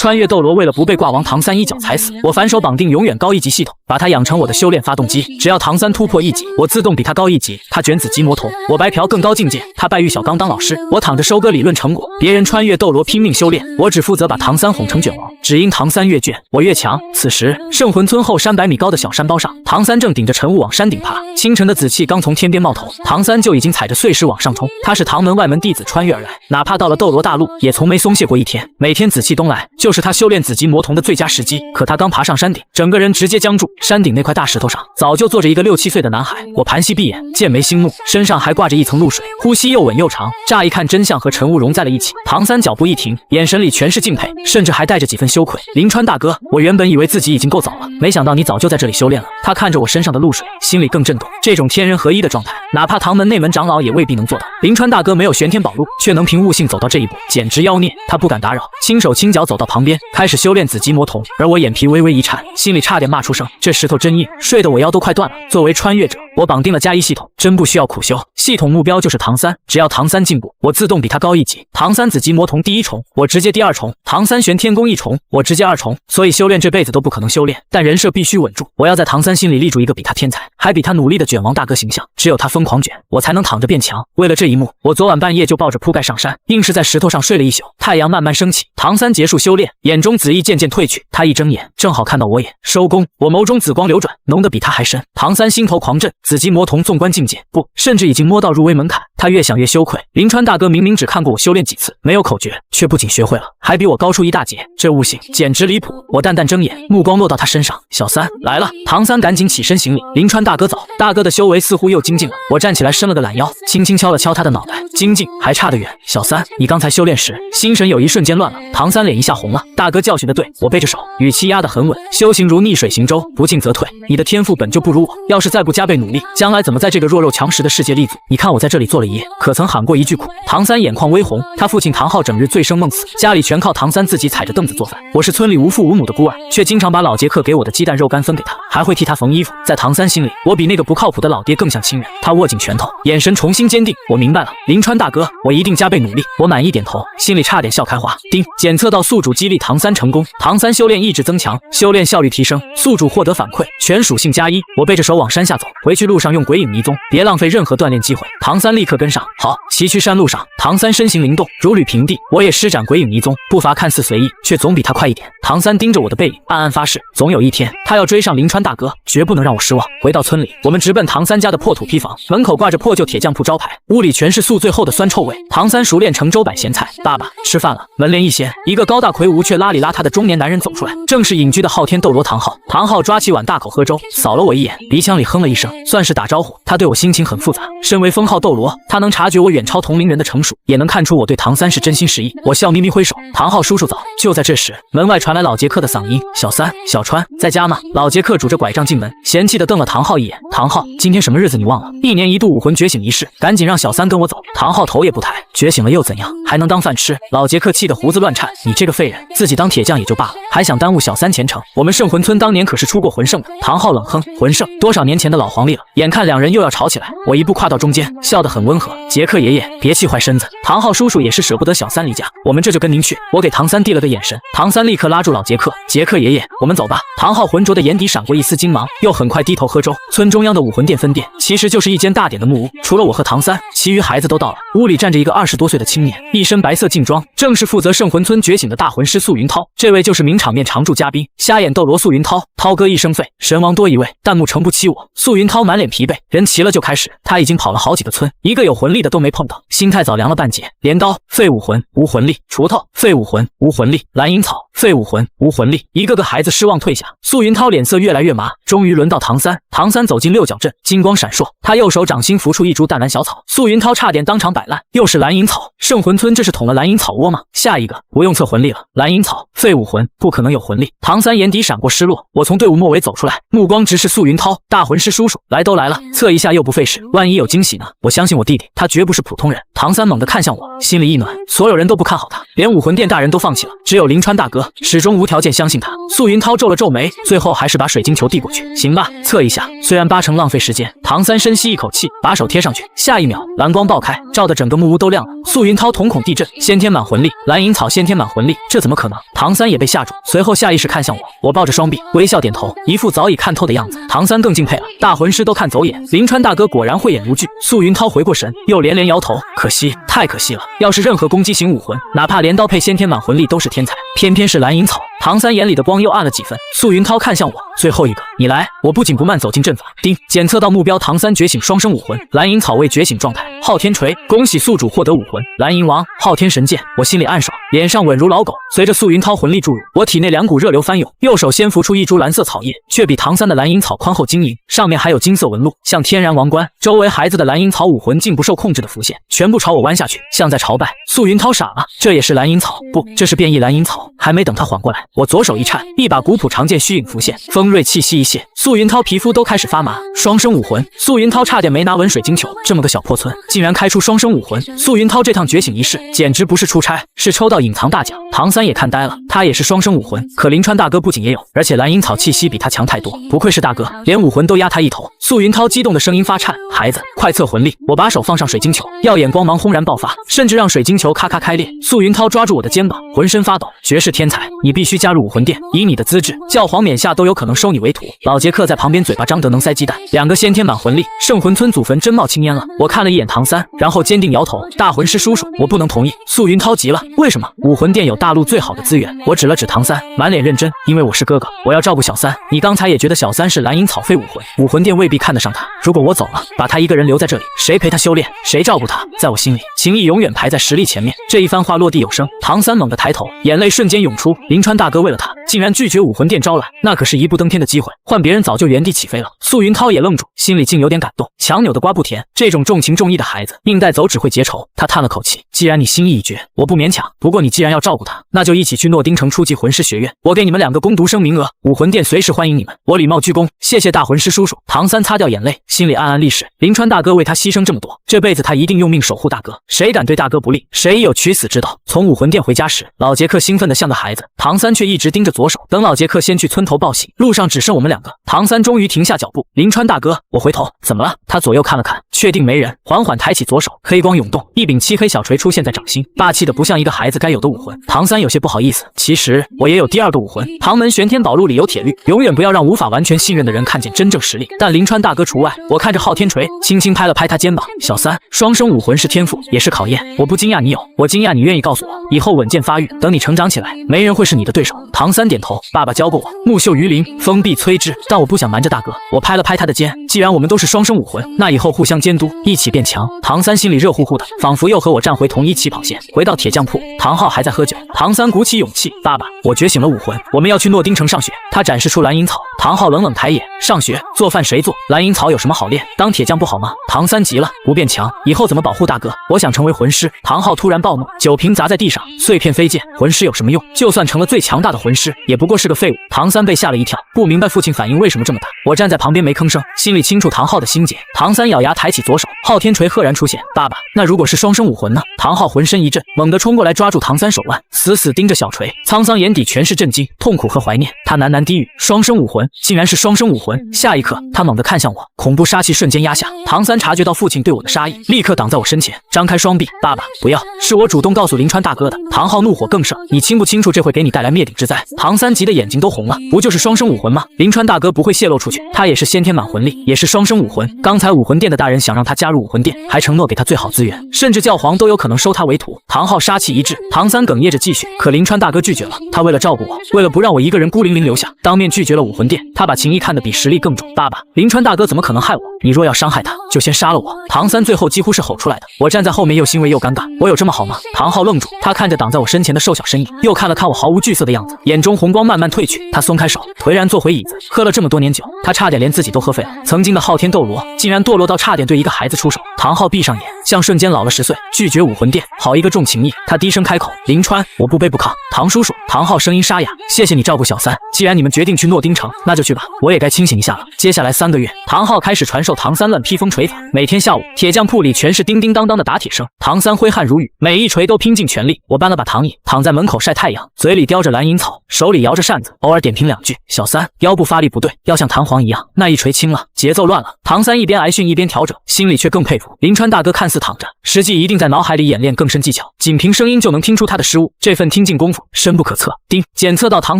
穿越斗罗为了不被挂王唐三一脚踩死，我反手绑定永远高1级系统，把它养成我的修炼发动机。只要唐三突破1级，我自动比他高1级。他卷紫极魔瞳，我白嫖更高境界。他拜玉小刚当老师，我躺着收割理论成果。别人穿越斗罗拼命修炼，我只负责把唐三哄成卷王。只因唐三越卷，我越强。此时圣魂村后300米高的小山包上，唐三正顶着晨雾往山顶爬。清晨的紫气刚从天边冒头，唐三就已经踩着碎石往上冲。他是唐门外门弟子穿越而来，哪怕到了斗罗大陆，也从没松懈过一天。每天紫气东来，就是他修炼紫极魔瞳的最佳时机。可他刚爬上山顶，整个人直接僵住。山顶那块大石头上，早就坐着一个6、7岁的男孩。我盘膝闭眼，剑眉星怒，身上还挂着一层露水，呼吸又稳又长。乍一看，真相和晨雾融在了一起。唐三脚步一停，眼神里全是敬佩，甚至还带着几分羞愧。临川大哥，我原本以为自己已经够早了，没想到你早就在这里修炼了。他看着我身上的露水，心里更震动。这种天人合一的状态，哪怕唐门内门长老也未必能做到。临川大哥没有玄天宝录，却能凭悟性走到这一步，简直妖孽。他不敢打扰，轻手轻脚走到旁边，开始修炼紫极魔瞳。而我眼皮微微一颤，心里差点骂出声：这石头真硬，睡得我腰都快断了。作为穿越者，我绑定了加1系统，真不需要苦修。系统目标就是唐三，只要唐三进步，我自动比他高1级。唐三紫极魔瞳第1重，我直接第2重；唐三玄天功1重，我直接2重。所以修炼这辈子都不可能修炼，但人设必须稳住。我要在唐三心里立住一个比他天才，还比他努力的卷王大哥形象。只有他疯狂卷，我才能躺着变强。为了这一幕，我昨晚半夜就抱着铺盖上山，硬是在石头上睡了一宿。太阳慢慢升起，唐三结束修炼，眼中紫意渐渐褪去。他一睁眼，正好看到我眼，收工。我眸中紫光流转，浓得比他还深。唐三心头狂震，紫极魔瞳纵观境界，不，甚至已经摸到入微门槛。他越想越羞愧。临川大哥明明只看过我修炼几次，没有口诀，却不仅学会了，还比我高出一大截，这悟性简直离谱。我淡淡睁眼，目光落到他身上，小三来了。唐三赶紧起身行礼，临川大哥早。大哥的修为似乎又精进了，我站起来伸了个懒腰，轻轻敲了敲他的脑袋，精进还差得远。小三，你刚才修炼时心神有一瞬间乱了。唐三脸一下红了，大哥教训的对，我背着手，语气压得很稳，修行如逆水行舟，不进则退。你的天赋本就不如我，要是再不加倍努力，将来怎么在这个弱肉强食的世界立足？你看我在这里做了一夜，可曾喊过一句苦？唐三眼眶微红，他父亲唐昊整日醉生梦死，家里全靠唐三自己踩着凳子做饭。我是村里无父无母的孤儿，却经常把老杰克给我的鸡蛋肉干分给他，还会替他缝衣服。在唐三心里，我比那个不靠谱的老爹更像亲人。他握紧拳头，眼神重新坚定。我明白了，临川大哥，我一定加倍努力。我满意点头，心里差点笑开花。丁，检测到宿主激励唐三成功，唐三修炼意志增强，修炼效率提升，宿主获得反馈，全属性加1。我背着手往山下走，回去路上用鬼影迷踪，别浪费任何锻炼机会。唐三立刻跟上。好，崎岖山路上，唐三身形灵动，如履平地。我也施展鬼影迷踪，步伐看似随意，却总比他快一点。唐三盯着我的背影，暗暗发誓，总有一天他要追上临川大哥，绝不能让我失望。回到村里，我们直奔唐三家的破土坯房，门口挂着破旧铁匠铺招牌，屋里全是宿醉后的酸臭味。唐三熟练成粥摆咸菜，爸爸吃饭了。门帘一掀，一个高大魁梧却邋里邋遢的中年男人走出来，正是隐居的昊天斗罗唐昊。唐昊抓起碗大口喝粥，扫了我一眼，鼻腔里哼了一声，算是打招呼。他对我心情很复杂，身为封号斗罗，他能察觉我远超同龄人的成熟，也能看出我对唐三是真心实意。我笑眯眯挥手，唐昊叔叔早。就在这时，门外传来老杰克的嗓音，小三，小川在家吗？老杰克拄着拐杖进门，嫌弃地瞪了唐昊一眼。唐昊，今天什么日子你忘了？1年1度武魂觉醒仪式，赶紧让小三跟我走。唐昊头也不抬，觉醒了又怎样？还能当饭吃？老杰克气得胡子乱颤，你这个废人，自己当铁匠也就罢了，还想耽误小三前程？我们圣魂村当年可是出过魂圣的。唐昊冷哼，魂圣多少年前的老黄历了。眼看两人又要吵起来，我一步跨到中间，笑得很温和，杰克爷爷别气坏身子，唐昊叔叔也是舍不得小三离家，我们这就跟您去。我给唐三递了个眼神，唐三立刻拉住老杰克，杰克爷爷我们走吧。唐昊浑浊的眼底闪过一丝金芒，又很快低头喝粥。村中央的武魂殿分店其实就是一间大点的木屋，除了我和唐三，其余孩子都到了。屋里站着一个20多岁的青年，一身白色劲装，正是负责圣魂村觉醒的大魂师素云涛。这位就是名场面常驻嘉宾，瞎眼斗罗素云涛。涛哥一生废，神王多一位，弹幕诚不欺我。素云涛满脸疲惫，人齐了就开始。他已经跑了好几个村，一个有魂力的都没碰到，心态早凉了半截。镰刀废武魂无魂力，锄头废武魂无魂力，蓝银草废武魂无魂力，一个个孩子失望退下。素云涛脸色越来越麻，终于轮到唐三。唐三走进六角阵，金光闪烁，他右手掌心浮出一株淡蓝小草，素云涛差点当场摆烂。又是蓝银草，圣魂村这是捅了蓝银草窝吗？下一个不用测魂力了，蓝银草废武魂，不可能有魂力。唐三眼底闪过失落，我从队伍末尾走出来，目光直视素云涛，大魂师叔叔，来都来了，测一下又不费事，万一有惊喜呢？我相信我弟弟，他绝不是普通人。唐三猛地看向我，心里一暖，所有人都不看好他，连武魂殿大人都放弃了，只有临川大哥始终无条件相信他。素云涛皱了皱眉，最后还是把水晶球递过去。行吧，测一下，虽然8成浪费时间。唐三深吸一口气，把手贴上去，下一秒蓝光爆开，照得整个木屋都亮了。素云涛瞳孔地震，先天满魂力，蓝银草先天满魂力，这怎么可能？唐三也被吓住，随后下意识看向我抱着双臂，微笑点头，一副早已看透的样子。唐三更敬佩了，大魂师都看走眼，林川大哥果然慧眼如炬。素云涛回过神，又连连摇头，可惜，太可惜了。要是任何攻击型武魂，哪怕镰刀配先天满魂力都是天才，偏偏是蓝银草。唐三眼里的光又暗了几分。素云涛看向我，最后一个，你来。我不紧不慢走进阵法，叮，检测到目标唐三觉醒双生武魂，蓝银草未觉醒状态。昊天锤，恭喜宿主获得武魂蓝银王。昊天神剑，我心里暗爽，脸上稳如老狗。随着素云涛魂力注入，我体内2股热流翻涌，右手先浮出一株蓝色草叶，却比唐三的蓝银草宽厚晶莹，上面还有金色纹路，像天然王冠。周围孩子的蓝银草武魂竟不受控制的浮现，全部朝我弯下去，像在朝拜。素云涛傻了，这也是蓝银草？不，这是变异蓝银草。还没等他缓过来，我左手一颤，一把古朴长剑虚影浮现，锋锐气息一泄，素云涛皮肤都开始发麻。双生武魂，素云涛差点没拿稳水晶球，这么个小破村竟然开出双生武魂。素云涛这趟觉醒仪式简直不是出差，是抽到隐藏大奖。唐三也看呆了，他也是双生武魂，可林川大哥不仅也有，而且蓝银草气息比他强太多，不愧是大哥，连武魂都压他一头。素云涛激动的声音发颤，孩子，快测魂力！我把手放上水晶球，耀眼光芒轰然爆发，甚至让水晶球咔咔开裂。素云涛抓住我的肩膀，浑身发抖，绝世天才，你必须加入武魂殿，以你的资质，教皇冕下都有可能收你为徒。老杰克在旁边嘴巴张得能塞鸡蛋，2个先天满魂力，圣魂村祖坟真冒青烟了。我看了一眼唐三，然后坚定摇头，大魂师叔叔，我不能同意。素云涛急了，为什么？武魂殿有大陆最好的资源。我指了指唐三，满脸认真，因为我是哥哥，我要照顾小三。你刚才也觉得小三是蓝银草非武魂，武魂殿未必看得上他。如果我走了，把他一个人留在这里，谁陪他修炼，谁照顾他？在我心里，情谊永远排在实力前面。这一番话落地有声，唐三猛地抬头，眼泪瞬间涌出。林川大哥为了他，竟然拒绝武魂殿招揽，那可是一步登天的机会，换别人早就原地起飞了。素云涛也愣住，心里竟有点感动。强扭的瓜不甜，这种重情重义的孩子，硬带走只会结仇。他叹了口气，既然你心意已决，我不勉强。不过你既然要照顾他，那就一起去诺丁城初级魂师学院，我给你们2个攻读生名额，武魂殿随时欢迎你们。我礼貌鞠躬，谢谢大魂师叔叔。唐三擦掉眼泪，心里暗暗立誓，林川大哥为他牺牲这么多，这辈子他一定用命守护大哥，谁敢对大哥不利，谁有取死之道。从武魂殿回家时，老杰克兴奋得像个孩子，唐三却一直盯着左手，等老杰克先去村头报信，路上只剩我们2个。唐三终于停下脚步，林川大哥，我回头，怎么了？他左右看了看，确定没人，缓缓抬起左手，黑光涌动，一柄漆黑小锤出现在掌心，霸气的不像一个孩子该有的武魂。唐三有些不好意思，其实我也有第2个武魂，唐门玄天宝录里有铁律，永远不要让无法完全信任的人看见真正实力，但林川大哥除外。我看着昊天锤，轻轻拍了拍他肩膀，小三，双生武魂是天赋，也是考验，我不惊讶你有，我惊讶你愿意告诉我，以后稳健发育，等你成长起来，没人会是你的对手。唐三点头，爸爸教过我，木秀于林，风必摧之，但我不想瞒着大哥。我拍了拍他的肩，既然我们都是双生武魂，那以后互相监督，一起变强。唐三心里热乎乎的，仿佛又和我站回同一起跑线。回到铁匠铺，唐昊还在喝酒。唐三鼓起勇气，爸爸，我觉醒了武魂，我们要去诺丁城上学。他展示出蓝银草。唐昊冷冷抬眼，上学做饭谁做？蓝银草有什么好练？当铁匠不好吗？唐三急了，不变强，以后怎么保护大哥？我想成为魂师。唐昊突然暴怒，酒瓶砸在地上，碎片飞溅。魂师有什么用？就算成了最强大的魂师，也不过是个废物。唐三被吓了一跳，不明白父亲反应为什么这么大。我站在旁边没吭声，心里清楚唐昊的心结。唐三咬牙抬起左手，昊天锤赫然出现。爸爸，那如果是双生武魂呢？唐昊浑身一震，猛地冲过来抓住唐三手腕，死死盯着小锤，沧桑眼底全是震惊、痛苦和怀念。他喃喃低语：双生武魂，竟然是双生武魂。下一刻，他猛地看向我，恐怖杀气瞬间压下。唐三察觉到父亲对我的杀意，立刻挡在我身前，张开双臂：爸爸，不要，是我主动告诉林川大哥的。唐昊怒火更盛：你清不清楚这会给你带来灭顶之灾？唐三急得眼睛都红了，不就是双生武魂吗？林川大哥不会泄露出去，他也是先天满魂力，也是双生武魂。刚才武魂殿的大人想让他加入武魂殿，还承诺给他最好资源，甚至教皇都有可能收他为徒。唐昊杀气一滞，唐三哽咽着继续，可林川大哥拒绝了。他为了照顾我，为了不让我一个人孤零零留下，当面拒绝了武魂殿。他把情谊看得比实力更重。爸爸，林川大哥怎么可能害我？你若要伤害他，就先杀了我。唐三最后几乎是吼出来的。我站在后面又欣慰又尴尬，我有这么好吗？唐昊愣住，他看着挡在我身前的瘦小身影，又看了看我毫无惧色的样子，眼中红光慢慢褪去。他松开手，颓然坐回椅子。喝了这么多年酒，他差点连自己都喝废了。曾经的昊天斗罗，竟然堕落到差点对一个孩子出手。唐昊闭上眼，像瞬间老了10岁。拒绝武魂殿，好一个重情义。他低声开口：“林川，我不卑不亢。”唐叔叔，唐昊声音沙哑：“谢谢你照顾小三。既然你们决定去诺丁城，那就去吧，我也该清醒一下了。”接下来3个月，唐昊开始传授唐三乱披风锤法。每天下午，铁匠铺里全是叮叮当当的打铁声。唐三挥汗如雨，每一锤都拼尽全力。我搬了把躺椅，躺在门口晒太阳，嘴里叼着蓝银草，手里摇着扇子，偶尔点评2句：“小三，腰部发力不对，要像弹簧一样，那一锤轻了，节奏乱了。”唐三一边挨训一边调整，心里却更佩服林川大哥，看似躺着，实际一定在脑海里演练更深技巧，仅凭声音就能听出他的失误，这份听劲功夫深不可测。丁，检测到唐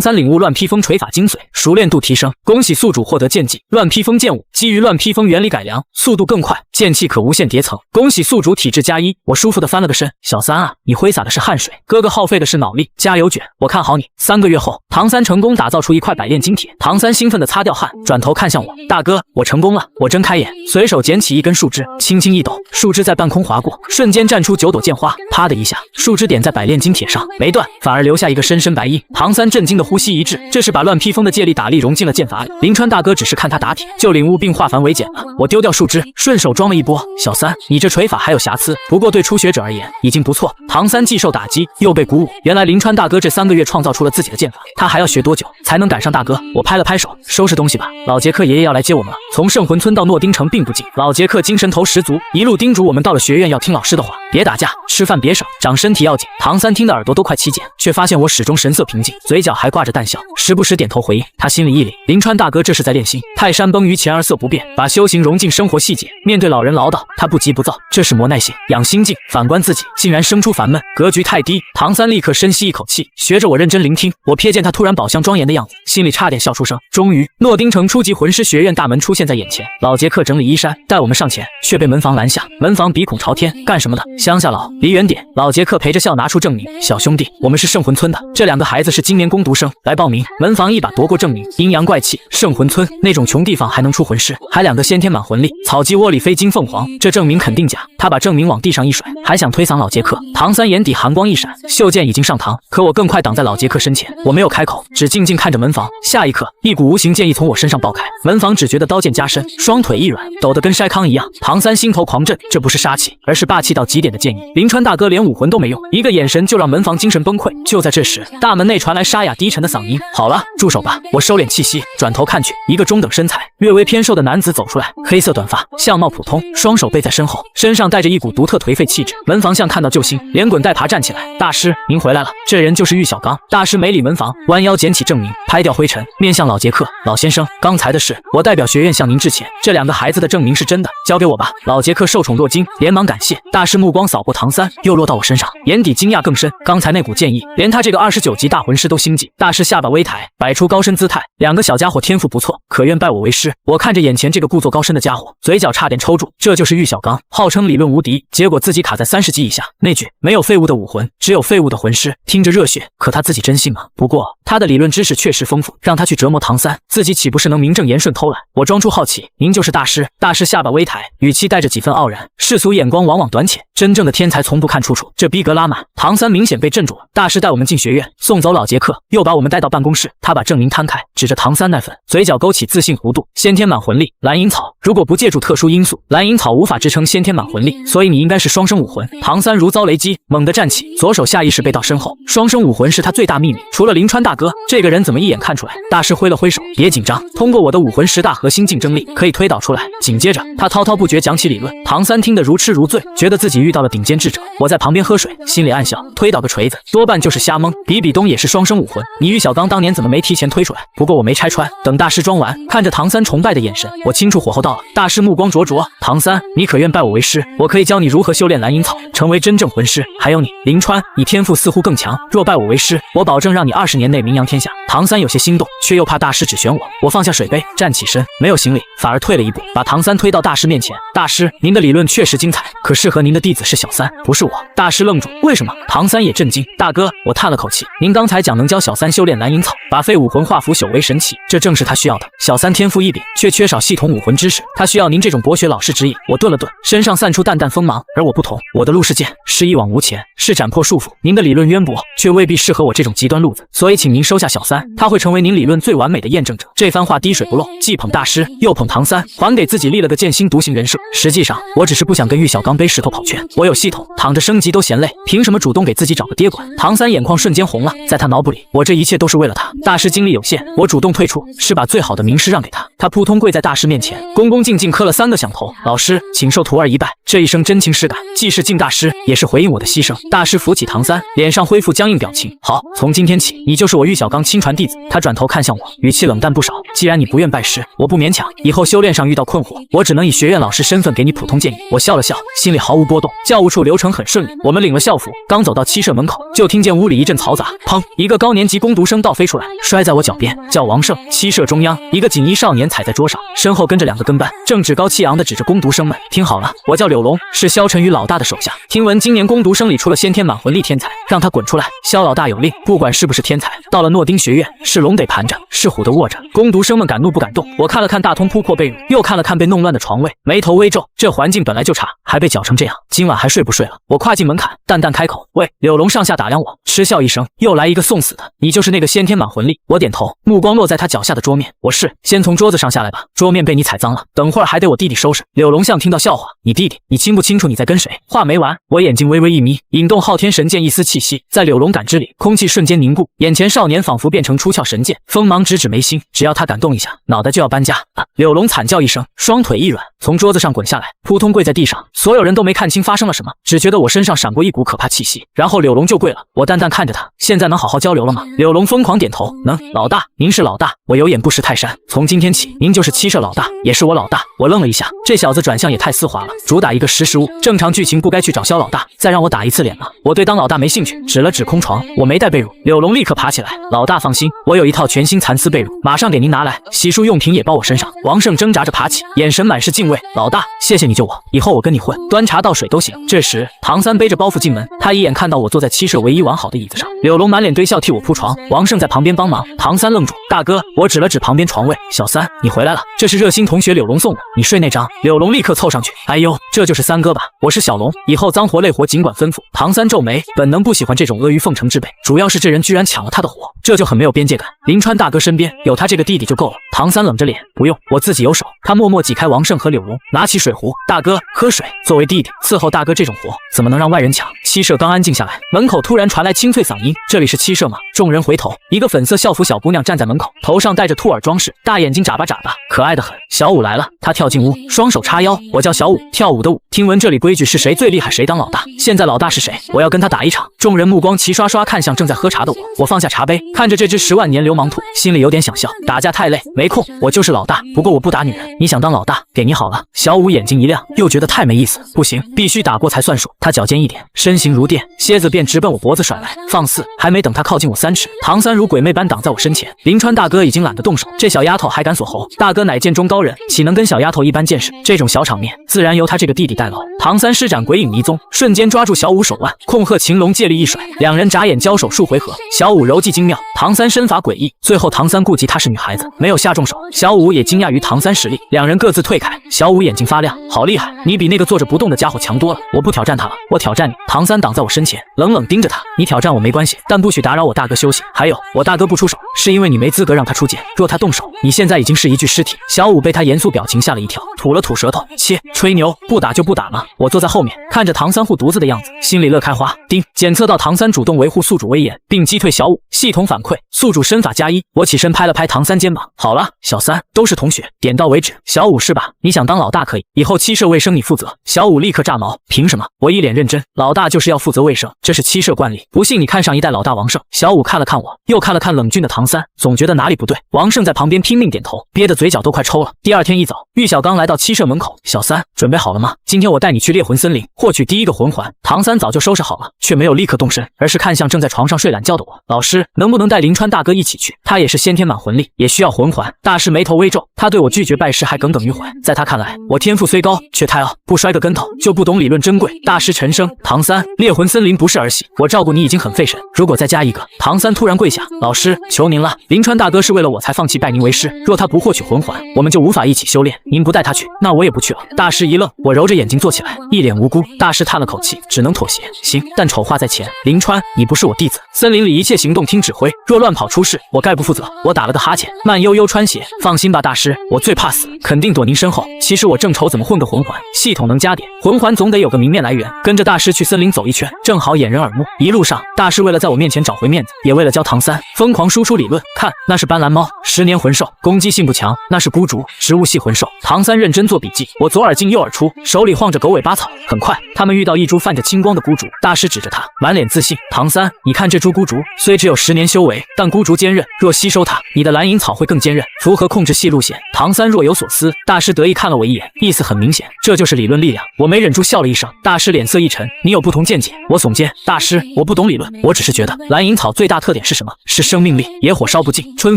三领悟乱披风锤法精髓，熟练度提升，恭喜宿主获得剑技乱披风剑舞，基于乱披风原理改良，速度更快，剑气可无限叠层，恭喜宿主体质加1。我舒服的翻了个身，小三啊，你挥洒的是汗水，哥哥耗费的是脑力，加油卷，我看好你。3个月后，唐三成功打造出一块百炼金铁，唐三兴奋地擦掉汗，转头看向我：“大哥，我成功了。”我睁开眼，随手捡起一根树枝，轻轻一抖，树枝在半空划过，瞬间绽出9朵剑花，啪的一下，树枝点在百炼金铁上，没断，反而留下一个深深白印。唐三震惊的呼吸一滞，这是把乱披风的借力打力融进了剑法里。林川大哥只是看他打铁，就领悟并化繁为简了。我丢掉树枝，顺手装了一波。小三，你这锤法还有瑕疵，不过对初学者而言已经不错。唐三既受打击又被鼓舞，原来林川大哥这3个月创造出了自己的剑法，他还要学多久才能赶上大哥？我拍了拍手，收拾东西吧，老杰克爷爷要来接我们了。从圣魂村到诺丁城并不近，老杰克精神头十足，一路叮嘱我们到了学院要听老师的话，别打架，吃饭别省，长身体要紧。唐三听的耳朵都快起茧，却发现我始终神色平静，嘴角还挂着淡笑，时不时点头回应。他心里一凛，林川大哥这是在练心。泰山崩于前而色不变，把修行融进生活细节。面对老人唠叨，他不急不躁，这是磨耐性、养心境。反观自己，竟然生出烦闷，格局太低。唐三立刻深吸一口气，学着我认真聆听。我瞥见他突然宝相庄严的样子，心里差点笑出声。终于，诺丁城初级魂师学院大门出现在眼前。老杰克整理衣衫，带我们上前，却被门房拦下。门房鼻孔朝天，干什么的？乡下佬，离远点。老杰克陪着笑拿出证明，小兄弟，我们是圣魂村的，这2个孩子是今年攻读生，来报名。门房一把夺过证明，阴阳怪气，圣魂村那种穷地方还能出魂师，还2个先天满魂力，草鸡窝里飞金凤凰，这证明肯定假。他把证明往地上一甩，还想推搡老杰克。唐三眼底寒光一闪，袖剑已经上膛，可我更快挡在老杰克身前。我没有开口，只静静看着门房。下一刻，一股无形剑意从我身上爆开，门房只觉得刀剑加身，双腿一软，抖得跟筛糠一样。唐三心头狂震，这不是杀气，而是霸气到极点的剑意。林川大哥连武魂都没用，一个眼神就让门房精神崩溃。就在这时，大门内传来沙哑低沉的嗓音：“好了，住手吧。”我收敛气息，转头看去，一个中等身材、略微偏瘦的男子走出来，黑色短发，相貌普通，双手背在身后，身上带着一股独特颓废气质。门房像看到救星，连滚带爬站起来：“大师，您回来了。”这人就是玉小刚。大师没理门房，弯腰捡起证明，拍掉灰尘，面向老杰克：“老先生，刚才的事，我代表学院向您致歉。这2个孩子的证明是真的，交给我吧。”老杰克受宠若惊，连忙感谢。大师目光扫过唐三，又落到我身上，眼底惊讶更深。刚才那股剑意，连他这个29级大魂师都心悸。大师下巴微抬，摆出高深姿态：“2个小家伙天赋不错，可愿拜我为师？”我看着眼前这个故作高深的家伙，嘴角差点抽住。这就是玉小刚，号称理论无敌，结果自己卡在30级以下。那句没有废物的武魂，只有废物的魂师，听着热血，可他自己真信吗？不过他的理论知识确实丰富，让他去折磨唐三，自己岂不是能名正言顺偷懒？我装出好奇：“您就是大师？”大师下巴微抬，语气带着几分傲然。世俗眼光往往短浅，真正的天才从不看出处，这逼格拉满。唐三明显被镇住了。大师带我们进学院，送走老杰克，又把我们带到办公室。他把证明摊开，指着唐三那份，嘴角勾起自信弧度：“先天满魂力，蓝银草。如果不借助特殊因素，蓝银草无法支撑先天满魂力，所以你应该是双生武魂。”唐三如遭雷击，猛地站起，左手下意识背到身后。双生武魂是他最大秘密，除了林川大哥，这个人怎么一眼看出来？大师挥了挥手：“别紧张，通过我的武魂10大核心竞争力，可以推导出来。”紧接着，他滔滔不绝讲起理论。唐三听得如痴如醉，觉得自己遇到了顶尖智者。我在旁边喝水，心里暗笑，推倒个锤子，多半就是瞎蒙。比比东也是双生武魂，你玉小刚当年怎么没提前推出来？不过我没拆穿。等大师装完，看着唐三崇拜的眼神，我清楚火候到了。大师目光灼灼：“唐三，你可愿拜我为师？我可以教你如何修炼蓝银草，成为真正魂师。还有你，林川，你天赋似乎更强，若拜我为师，我保证让你20年内名扬天下。”唐三有些心动，却又怕大师只选我。我放下水杯，站起身，没有行礼，反而退了一步，把唐三推到大师面前：“大师，您的理论确实精彩，可适合您的弟子是小三，不是我。”大师愣住：“为什么？”唐三也震惊：“大哥，我叹了口气，您刚才讲能教小三修炼蓝银草，把废武魂化腐朽为神奇，这正是他需要的。小三天赋异禀，却缺少系统武魂知识，他需要您这种博学老师指引。我顿了顿，身上散出淡淡锋芒，而我不同，我的路是剑，是一往无前，是斩破束缚。您的理论渊博，却未必适合我这种极端路子，所以请您收下小三，他会成为您理论最完美的验证者。这番话滴水不漏，既捧大师，又捧唐三，还给自己立了个剑心独行人设。实际上，我只是不想跟玉小刚背石头跑圈，我有系统，躺着升级都嫌累，凭什么主动给自己找个爹管？唐三眼眶瞬间红了，在他脑补里，我这一切都是为了他。大师精力有限，我主动退出，是把最好的名师让给他。他扑通跪在大师面前，恭恭敬敬磕了3个响头。老师，请受徒儿一拜。这一声真情实感，既是敬大师，也是回应我的牺牲。大师扶起唐三，脸上恢复僵硬表情。好，从今天起，你就是我玉小刚亲传弟子。他转头看向我，语气冷淡不少。既然你不愿拜师，我不勉强。以后修炼上遇到困惑，我只能以学院老师身份给你普通建议。我笑了笑，心里毫无波动。教务处流程很顺利，我们领了校服，刚走到七舍门口，就听见屋里一阵嘈杂，砰！一个高年级工读生倒飞出来，摔在我脚边，叫王胜。七舍中央，一个锦衣少年踩在桌上，身后跟着2个跟班，正趾高气扬地指着工读生们：“听好了，我叫柳龙，是萧晨宇老大的手下。听闻今年工读生里出了先天满魂力天才，让他滚出来。萧老大有令，不管是不是天才，到了诺丁学院，是龙得盘着，是虎的卧着。”工读生们敢怒不敢动。我看了看大通铺破被褥，又看了看被弄乱的床位，眉头微皱。这环境本来就差，还被搅成这样，今晚还睡不睡了？我跨进门槛，淡淡开口：“喂。”柳龙上下打量我，嗤笑一声：“又来一个送死的，你就是那个先天满魂力？”我点头，目光落在他脚下的桌面。我是，先从桌子上下来吧，桌面被你踩脏了，等会儿还得我弟弟收拾。柳龙像听到笑话：“你弟弟？你清不清楚你在跟谁？”话没完，我眼睛微微一眯，引动昊天神剑一丝气息，在柳龙感知里，空气瞬间凝固，眼前少年仿佛变成出鞘神剑，锋芒直指眉心，只要他敢动一下，脑袋就要搬家。柳龙惨叫一声，双腿一软，从桌子上滚下来，扑通跪在地上。所有人都没看清发生了什么，只觉得我身上闪过一股可怕气息，然后柳龙就跪了。我淡淡看着他，现在能好好交流了吗？柳龙疯狂点头，能。老大，您是老大，我有眼不识泰山，从今天起，您就是七舍老大，也是我老大。我愣了一下，这小子转向也太丝滑了，主打一个识时务，正常剧情不该去找萧老大，再让我打一次脸吗？我对当老大没兴趣，指了指空床，我没带被褥。柳龙立刻爬起来，老大放心，我有一套全新蚕丝被褥，马上给您拿来，洗漱用品也包我身上。王胜挣扎着爬起，眼神满是敬畏，老大，谢谢你救我，以后我跟你混，端茶倒水都行。这时唐三背着包袱进门，他一眼看到我坐在七舍唯一完好的椅子上，柳龙满脸堆笑替我铺床，王胜在旁边帮忙。唐三愣住，大哥，我指了指旁边床位，小三，你回来了，这是热心同学柳龙送的，你睡那张。柳龙立刻凑上去，哎呦，这就是三哥吧？我是小龙，以后脏活累活尽管吩咐。唐三皱眉，本能不喜欢这种阿谀奉承之辈，主要是这人居然抢了他的活，这就很没有边界感。林川大哥身边有他这个弟弟就够了。唐三冷着脸，不用，我自己有手。他默默挤开王胜和柳龙，拿起水壶，大哥喝水。作为弟弟伺候大哥这种活，怎么能让外人抢？七舍刚安静下来，门口突然传来清脆嗓音：“这里是七舍吗？”众人回头，一个粉色校服小姑娘站在门口，头上戴着兔耳装饰，大眼睛眨巴眨巴，可爱的很。小舞来了，她跳进屋，双手叉腰，我叫小舞，跳舞的舞。听闻这里规矩是谁最厉害谁当老大，现在老大是谁？我要跟他打一场。众人目光齐刷刷看向正在喝茶的我，我放下茶杯，看着这只10万年流氓兔，心里有点想笑。打架太累，没空，我就是老大，不过我不打女人，你想当老大，给你好了。小舞眼睛一亮，又觉得太没意思，不行，必须打过才算数。他脚尖一点，身形如电，蝎子便直奔我脖子甩来。放肆！还没等他靠近我3尺，唐三如鬼魅般挡在我身前。林川大哥已经懒得动手，这小丫头还敢锁喉？大哥乃剑中高人，岂能跟小丫头一般见识？这种小场面，自然由他这个弟弟代劳。唐三施展鬼影迷踪，瞬间抓住小舞手腕，控鹤擒龙借力一甩，两人眨眼交手数回合。小舞柔技精妙，唐三身法诡异，最后唐三顾及她是女孩子，没有下重手。小舞也惊讶于唐三实力，两人各自退开。小舞眼睛发亮，好厉害，你比那个坐着不动的家伙强多了。我不挑战他了，我挑战你。唐三挡在我身前，冷冷盯着他，你挑战我没关系，但不许打扰我大哥休息。还有，我大哥不出手，是因为你没资格让他出剑，若他动手，你现在已经是一具尸体。小舞被他严肃表情吓了一跳，吐了吐舌头，切，吹牛，不打就不打嘛。我坐在后面，看着唐三护犊子的样子，心里乐开花。丁，检测到唐三主动维护宿主威严，并击退小舞，系统反馈宿主身法+1。我起身拍了拍唐三肩膀，好了，小三，都是同学，点到为止。小舞是吧？你想当老大可以，以后七舍卫生你负责。小舞立刻炸毛，凭什么？我一脸认真，老大就是要负责卫生，这是七舍惯例，不信你看上一代老大王胜。小舞看了看我，又看了看冷峻的唐三，总觉得哪里不对。王胜在旁边拼命点头，憋得嘴角都快抽了。第二天一早，玉小刚来到七舍门口，小三，准备好了吗？今天我带你去猎魂森林，获取第一个魂环。唐三早就收拾好了，却没有立刻动身，而是看向正在床上睡懒觉的我，老师，能不能带林川大哥一起去？他也是先天满魂力，也需要魂环。大师眉头微皱，他对我拒绝拜师还耿耿于怀，在他看看来我天赋虽高，却太傲，不摔个跟头就不懂理论珍贵。大师沉声，唐三，猎魂森林不是儿戏，我照顾你已经很费神，如果再加一个……唐三突然跪下，老师，求您了，临川大哥是为了我才放弃拜您为师，若他不获取魂环，我们就无法一起修炼。您不带他去，那我也不去了。大师一愣，我揉着眼睛坐起来，一脸无辜。大师叹了口气，只能妥协。行，但丑话在前，临川，你不是我弟子，森林里一切行动听指挥，若乱跑出事，我概不负责。我打了个哈欠，慢悠悠穿鞋，放心吧，大师，我最怕死，肯定躲您身后。其实我正愁怎么混个魂环，系统能加点魂环，总得有个明面来源。跟着大师去森林走一圈，正好掩人耳目。一路上，大师为了在我面前找回面子，也为了教唐三，疯狂输出理论。看，那是斑斓猫，10年魂兽，攻击性不强；那是孤竹，植物系魂兽。唐三认真做笔记，我左耳进右耳出，手里晃着狗尾巴草。很快，他们遇到一株泛着青光的孤竹，大师指着它，满脸自信：“唐三，你看这株孤竹，虽只有10年修为，但孤竹坚韧，若吸收它，你的蓝银草会更坚韧，符合控制系路线。”唐三若有所思，大师得意看了我一眼，意思很明显，这就是理论力量。我没忍住笑了一声，大师脸色一沉：“你有不同见解？”我耸肩：“大师，我不懂理论，我只是觉得蓝银草最大特点是什么？是生命力。野火烧不尽，春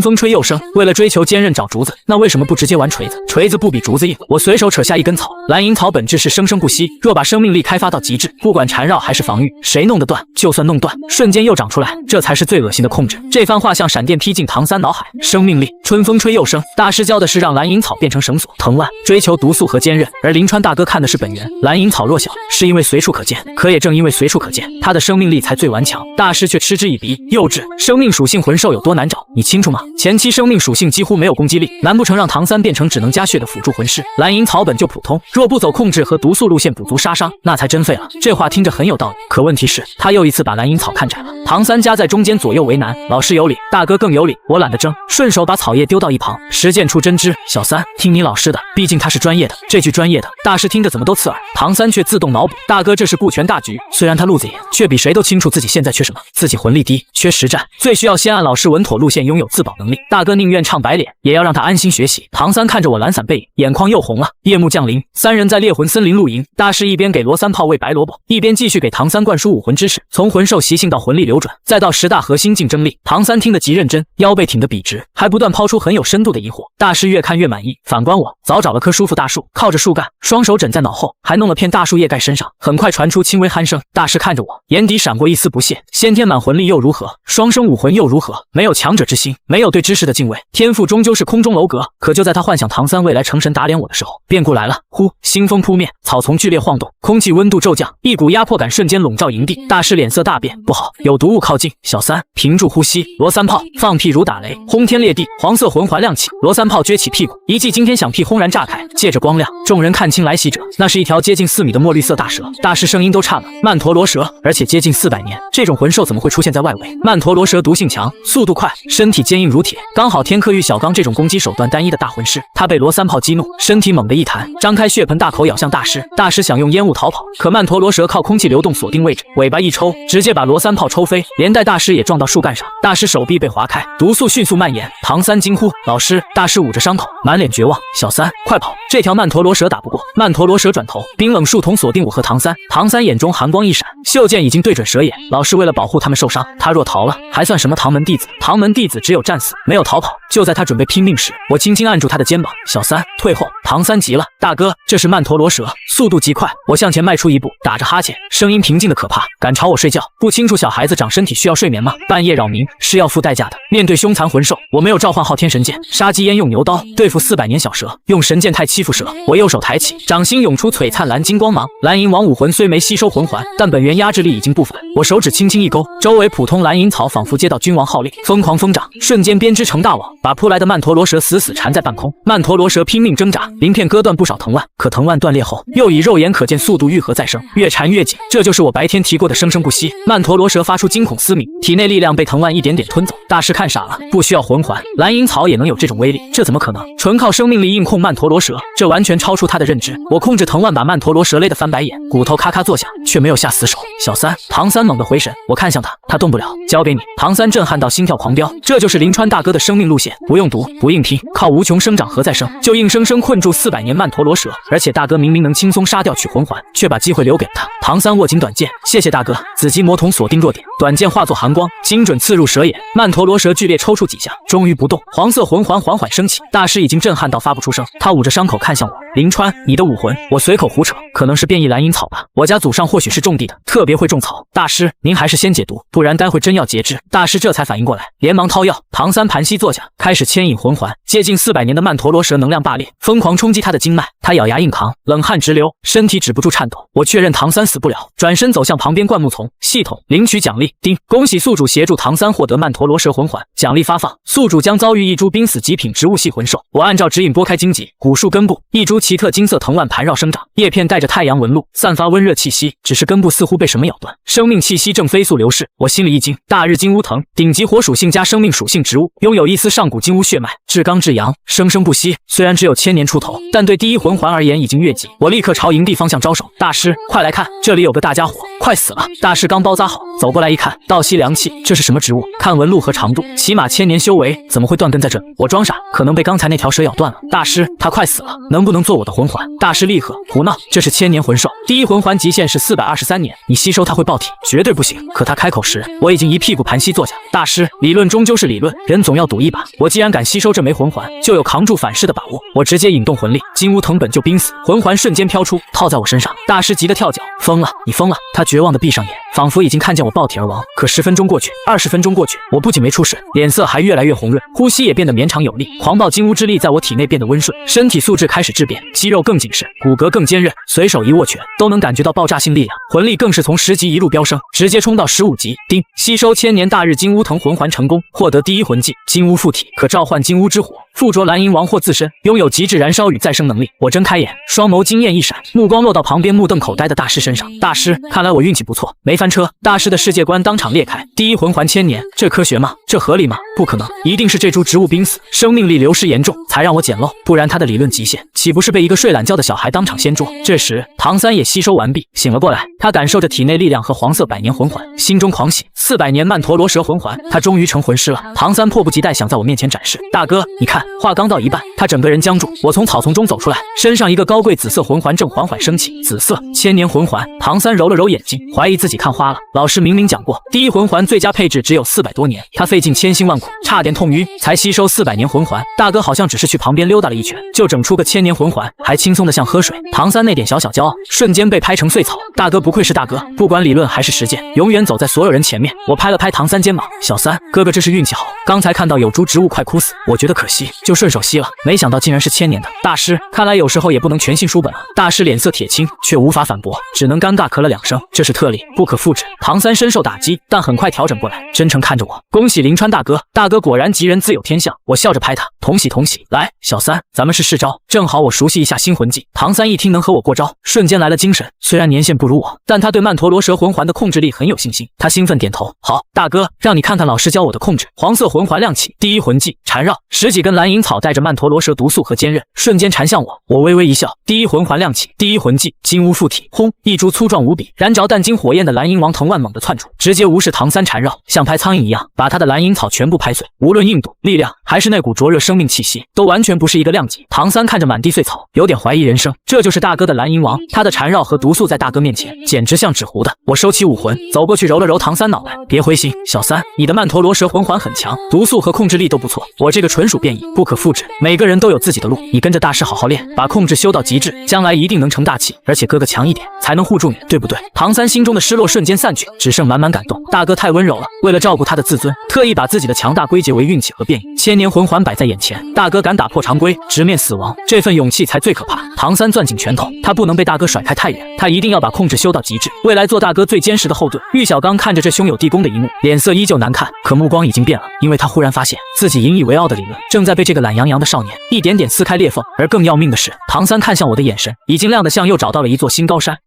风吹又生。为了追求坚韧找竹子，那为什么不直接玩锤子？锤子不比竹子硬。”我随手扯下一根草，蓝银草本质是生生不息，若把生命力开发到极致，不管缠绕还是防御，谁弄得断，就算弄断，瞬间又长出来，这才是最恶心的控制。这番话像闪电劈进唐三脑海，生命力，春风吹又生。大师教的是让蓝银草变成绳索，藤蔓，追求毒素和坚韧，而临川大哥看的是本源。蓝银草弱小，是因为随处可见，可也正因为随处可见，它的生命力才最顽强。大师却嗤之以鼻，幼稚，生命属性魂兽有多难找，你清楚吗？前期生命属性几乎没有攻击力，难不成让唐三变成只能加血的辅助魂师？蓝银草本就普通，若不走控制和毒素路线补足杀伤，那才真废了。这话听着很有道理，可问题是，他又一次把蓝银草看窄了。唐三夹在中间，左右为难。老师有理，大哥更有理，我懒得争，顺手把草叶丢到一旁，实践出真知。小三，听你老师的，毕竟他是专业的。这句专业的，大师听着怎么都刺耳。唐三却自动脑补，大哥这是顾全大局。虽然他路子野，却比谁都清楚自己现在缺什么。自己魂力低，缺实战，最需要先按老师稳妥路线，拥有自保能力。大哥宁愿唱白脸，也要让他安心学习。唐三看着我懒散背影，眼眶又红了。夜幕降临，三人在猎魂森林露营。大师一边给罗三炮喂白萝卜，一边继续给唐三灌输武魂知识，从魂兽习性到魂力流转，再到10大核心竞争力。唐三听得极认真，腰背挺得笔直，还不断抛出很有深度的疑惑。大师越看越满意。反观我，早找了棵舒服大树，靠着树干，双手枕在脑后，还弄了片大树叶盖身上。很快传出轻微鼾声。大师看着我，眼底闪过一丝不屑。先天满魂力又如何？双生武魂又如何？没有强者之心，没有对知识的敬畏，天赋终究是空中楼阁。可就在他幻想唐三未来成神打脸我的时候，变故来了。呼，腥风扑面，草丛剧烈晃动，空气温度骤降，一股压迫感瞬间笼罩营地。大师脸色大变，不好，有毒物靠近。小三，屏住呼吸。罗三炮放屁如打雷，轰天裂地，黄色魂环亮起。罗三炮撅起屁股，一记惊天响屁轰然炸开，借着光亮，众人看清来袭者，那是一条接近4米的墨绿色大蛇。大师声音都颤了，曼陀罗蛇，而且接近400年，这种魂兽怎么会出现在外围？曼陀罗蛇毒性强，速度快，身体坚硬如铁，刚好天克玉小刚这种攻击手段单一的大魂师。他被罗三炮激怒，身体猛地一弹，张开血盆大口咬向大师。大师想用烟雾逃跑，可曼陀罗蛇靠空气流动锁定位置，尾巴一抽，直接把罗三炮抽飞，连带大师也撞到树干上。大师手臂被划开，毒素迅速蔓延。唐三惊呼：“老师！”大师捂着伤口，满脸绝望：“小三，快跑！这条曼陀罗蛇打不过。”曼陀罗蛇转头，冰冷树瞳锁定我和唐三。唐三眼中寒光一闪，袖剑已经对准蛇眼。老师为了保护他们受伤，他若逃了，还算什么唐门弟子？唐门弟子只有战死，没有逃跑。就在他准备拼命时，我轻轻按住他的肩膀：“小三，退后！”唐三急了：“大哥，这是曼陀罗蛇，速度极快。”我向前迈出一步，打着哈欠，声音平静的可怕：“敢吵我睡觉？不清楚小孩子长身体需要睡眠吗？半夜扰民是要付代价的。”面对凶残魂兽，我没有召唤昊天神剑，杀鸡焉用牛刀，对付400年小蛇，用神剑太欺负蛇。我右手抬起，掌心涌出璀璨蓝金光芒。蓝银王武魂虽没吸收魂环，但本源压制力已经不凡。我手指轻轻一勾，周围普通蓝银草仿佛接到君王号令，疯狂疯长，瞬间编织成大网，把扑来的曼陀罗蛇死死缠在半空。曼陀罗蛇拼命挣扎，鳞片割断不少藤蔓，可藤蔓断裂后，又以肉眼可见速度愈合再生，越缠越紧。这就是我白天提过的生生不息。曼陀罗蛇发出惊恐嘶鸣，体内力量被藤蔓一点点吞走。大师看傻了，不需要魂环，蓝银草也能有这种威力，这怎么可能？纯靠生命力硬控曼陀罗蛇，这完全超出他的认知。我控制藤蔓把曼陀罗蛇勒得翻白眼，骨头咔咔作响，却没有下死手。小三，唐三猛地回神，我看向他，他动不了，交给你。唐三震撼到心跳狂飙，这就是临川大哥的生命路线，不用毒，不硬拼，靠无穷生长和再生，就硬生生困住400年曼陀罗蛇。而且大哥明明能轻松杀掉取魂环，却把机会留给了他。唐三握紧短剑，谢谢大哥。紫极魔瞳锁定弱点，短剑化作寒光，精准刺入蛇眼。曼陀罗蛇剧烈抽搐几下，终于不动。黄色魂环缓缓升起，大师已经震撼到发不出声，他捂着伤口看看向我，林川，你的武魂，我随口胡扯，可能是变异蓝银草吧。我家祖上或许是种地的，特别会种草。大师，您还是先解毒，不然待会真要截肢。大师这才反应过来，连忙掏药。唐三盘膝坐下，开始牵引魂环。接近400年的曼陀罗蛇能量霸裂，疯狂冲击他的经脉，他咬牙硬扛，冷汗直流，身体止不住颤抖。我确认唐三死不了，转身走向旁边灌木丛。系统领取奖励，叮，恭喜宿主协助唐三获得曼陀罗蛇魂环，奖励发放，宿主将遭遇一株濒死极品植物系魂兽。我按照指引拨开荆棘，古树根部，一株奇特金色藤蔓盘绕生长，叶片带着太阳纹路，散发温热气息，只是根部似乎被什么咬断，生命气息正飞速流逝。我心里一惊，大日金乌藤，顶级火属性加生命属性植物，拥有一丝上古金乌血脉，至刚至阳，生生不息。虽然只有1000年出头，但对第一魂环而言已经越级。我立刻朝营地方向招手，大师，快来看，这里有个大家伙，快死了！大师刚包扎好，走过来一看，倒吸凉气，这是什么植物？看纹路和长度，起码1000年修为，怎么会断根在这里？我装傻，可能被刚才那条蛇咬断了。大师，他快死了，能不能做我的魂环？大师立刻胡闹，这是1000年魂兽，第一魂环极限是423年，你吸收它会爆体，绝对不行。可他开口时，我已经一屁股盘膝坐下。大师，理论终究是理论，人总要赌一把。我既然敢吸收这枚魂环，就有扛住反噬的把握。我直接引动魂力，金乌藤本就濒死，魂环瞬间飘出，套在我身上。大师急得跳脚，疯了，你疯了！他绝望的闭上眼，仿佛已经看见我爆体而亡。可10分钟过去，20分钟过去，我不仅没出事，脸色还越来越红润，呼吸也变得绵长有力。狂暴金乌之力在我体内变得温顺，身体素质开始质变，肌肉更紧实，骨骼更坚韧，随手一握拳都能感觉到爆炸性力量。魂力更是从10级一路飙升，直接冲到15级。叮，吸收1000年大日金乌藤魂环成功，获得第一魂技金乌附体，可召唤金乌之火，附着蓝银王或自身，拥有极致燃烧与再生能力。我睁开眼，双眸惊艳一闪，目光落到旁边目瞪口呆的大师身上。大师，看来我运气不错，没翻车。大师的世界观当场裂开，第一魂环1000年，这科学吗？这合理吗？不可能，一定是这株植物濒死，生命力流失严重，才让我捡漏，不然他的理论极限岂不是被一个睡懒觉的小孩当场掀桌？这时唐三也吸收完毕，醒了过来，他感受着体内力量和黄色百年魂环，心中狂喜，400年曼陀罗蛇魂环，他终于成魂师了。唐三迫不及待想在我面前展示，大哥，你看，话刚到一半，他整个人僵住。我从草丛中走出来，身上一个高贵紫色魂环正缓缓升起，紫色1000年魂环。唐三揉了揉眼睛，怀疑自己看花了。老师明明讲过，第一魂环最佳配置只有400多年，他费尽千辛万苦，差点痛晕，才吸收400年魂环。大哥好像只是去旁边溜达了一圈，就整出个1000年魂环，还轻松的像喝水。唐三那点小骄傲，瞬间被拍成碎草。大哥不愧是大哥，不管理论还是实践，永远走在所有人前面。我拍了拍唐三肩膀，小三，哥哥这是运气好，刚才看到有株植物快枯死，我觉得可惜，就顺手吸了，没想到竟然是1000年的。大师，看来有时候也不能全信书本啊。大师脸色铁青，却无法反驳，只能尴尬咳了2声，这是特例，不可复制。唐三深受打击，但很快调整过来，真诚看着我，恭喜林川大哥，大哥果然吉人自有天相。我笑着拍他，同喜同喜。来，小三，咱们试招，正好我熟悉一下新魂技。唐三一听能和我过招，瞬间来了精神。虽然年限不如我，但他对曼陀罗蛇魂环的控制力很有信心。他兴奋点头，好，大哥，让你看看老师教我的控制。黄色魂环亮起，第一魂技缠绕，10几根蓝银草带着曼陀罗蛇毒素和坚韧，瞬间缠向我。我微微一笑，第一魂环亮起，第一魂技金乌附体。轰，一株粗壮无比、燃着淡金火焰的蓝银王藤蔓猛地窜出，直接无视唐三缠绕，像拍苍蝇一样把他的蓝银草全部拍碎。无论硬度、力量，还是那股灼热生命气息，都完全不是一个量级。唐三看着满地碎草，有点怀疑人生。这就是大哥的蓝银王，他的缠绕和毒素在大哥面前简直像纸糊的。我收起武魂，走过去揉了揉唐三脑袋，别灰心，小三，你的曼陀罗蛇魂环很强，毒素和控制力都不错，我这个纯属变异，不可复制。每个人都有自己的路，你跟着大师好好练，把控制修到极致，将来一定能成大器。而且哥哥强一点，才能护住你，对不对？唐三心中的失落瞬间散去，只剩满满感动。大哥太温柔了，为了照顾他的自尊，特意把自己的强大归结为运气和变异。1000年魂环摆在眼前，大哥敢打破常规，直面死亡，这份勇气才最可怕。唐三攥紧拳头，他不能被大哥甩开太远，他一定要把控制修到极致，未来做大哥最坚实的后盾。玉小刚看着这兄友弟恭的一幕，脸色依旧难看，可目光已经变了，因为他忽然发现自己引以为傲的理论正在被这个懒洋洋的少年一点点撕开裂缝。而更要命的是，唐三看向我的眼神已经亮得像又找到了一座新高山。